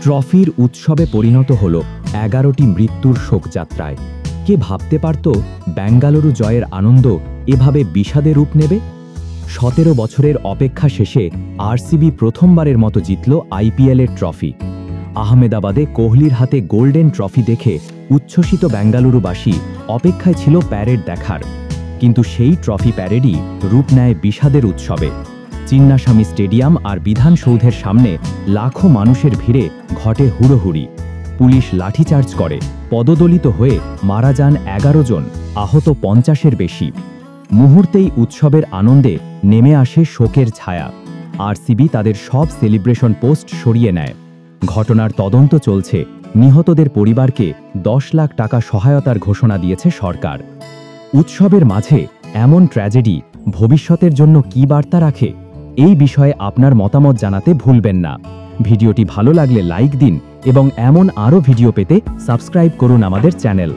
ট্রফির উৎসবে পরিণত হল 11টি মৃত্যুর শোকযাত্রায়। কে ভাবতে পারত বেঙ্গালুরু জয়ের আনন্দ এভাবে বিষাদে রূপ নেবে? 17 বছরের অপেক্ষা শেষে আরসিবি প্রথমবারের মতো জিতল আইপিএলের ট্রফি। আহমেদাবাদে কোহলির হাতে গোল্ডেন ট্রফি দেখে উচ্ছ্বসিত বেঙ্গালুরুবাসী অপেক্ষায় ছিল প্যারেড দেখার। কিন্তু সেই ট্রফি প্যারেডই রূপ নেয় বিষাদের উৎসবে। চিন্নাস্বামী স্টেডিয়াম আর বিধানসৌধের সামনে লাখো মানুষের ভিড়ে ঘটে হুড়োহুড়ি। পুলিশ লাঠিচার্জ করে, পদদলিত হয়ে মারা যান 11 জন, আহত 50-এর বেশি। মুহূর্তেই উৎসবের আনন্দে নেমে আসে শোকের ছায়া। আরসিবি তাদের সব সেলিব্রেশন পোস্ট সরিয়ে নেয়। ঘটনার তদন্ত চলছে, নিহতদের পরিবারকে 10 লাখ টাকা সহায়তার ঘোষণা দিয়েছে সরকার। উৎসবের মাঝে এমন ট্র্যাজেডি ভবিষ্যতের জন্য কী বার্তা রাখে? এই বিষয়ে আপনার মতামত জানাতে ভুলবেন না। ভিডিওটি ভালো লাগলে লাইক দিন এবং এমন আরও ভিডিও পেতে সাবস্ক্রাইব করুন আমাদের চ্যানেল।